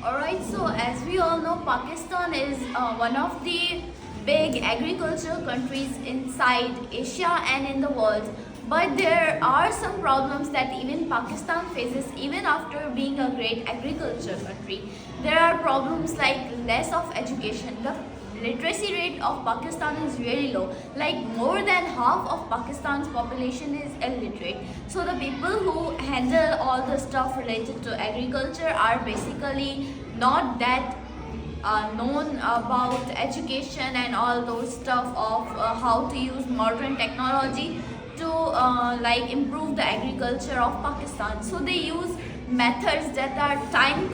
Alright, so as we all know, Pakistan is one of the big agricultural countries inside Asia and in the world. But there are some problems that even Pakistan faces even after being a great agriculture country. There are problems like less of education. The literacy rate of Pakistan is really low. Like more than half of Pakistan's population is illiterate. So the people who handle all the stuff related to agriculture are basically not that known about education and all those stuff of how to use modern technology to like improve the agriculture of Pakistan. So they use methods that are time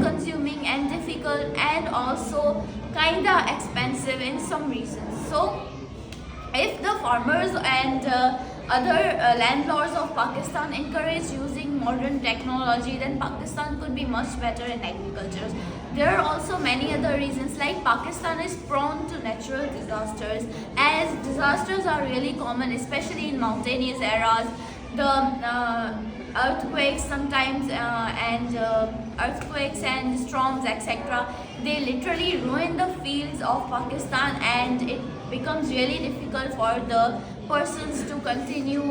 consuming and difficult and also kinda expensive in some reasons. So if the farmers and other landlords of Pakistan encourage using modern technology, then Pakistan could be much better in agriculture. There are also many other reasons, like Pakistan is prone to natural disasters, as disasters are really common, especially in mountainous areas. The earthquakes sometimes and earthquakes and storms, etc., they literally ruin the fields of Pakistan, and it becomes really difficult for the persons to continue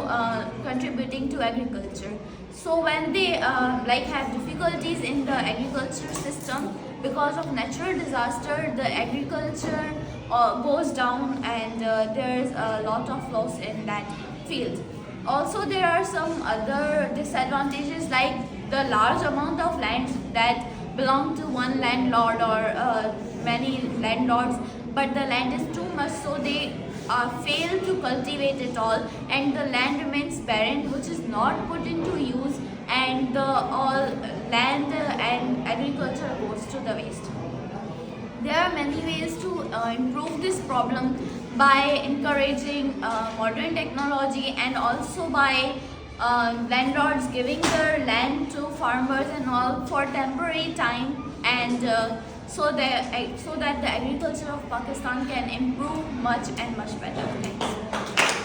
contributing to agriculture. So when they like have difficulties in the agriculture system because of natural disaster, the agriculture goes down, and there's a lot of loss in that field. Also, there are some other disadvantages, like the large amount of land that belong to one landlord or many landlords, but the land is too much, so they fail to cultivate it all, and the land remains barren, which is not put into use, and the all land and agriculture goes to the waste. There are many ways to improve this problem by encouraging modern technology, and also by landlords giving their land to farmers and all for temporary time, and so that the agriculture of Pakistan can improve much and much better. Thanks.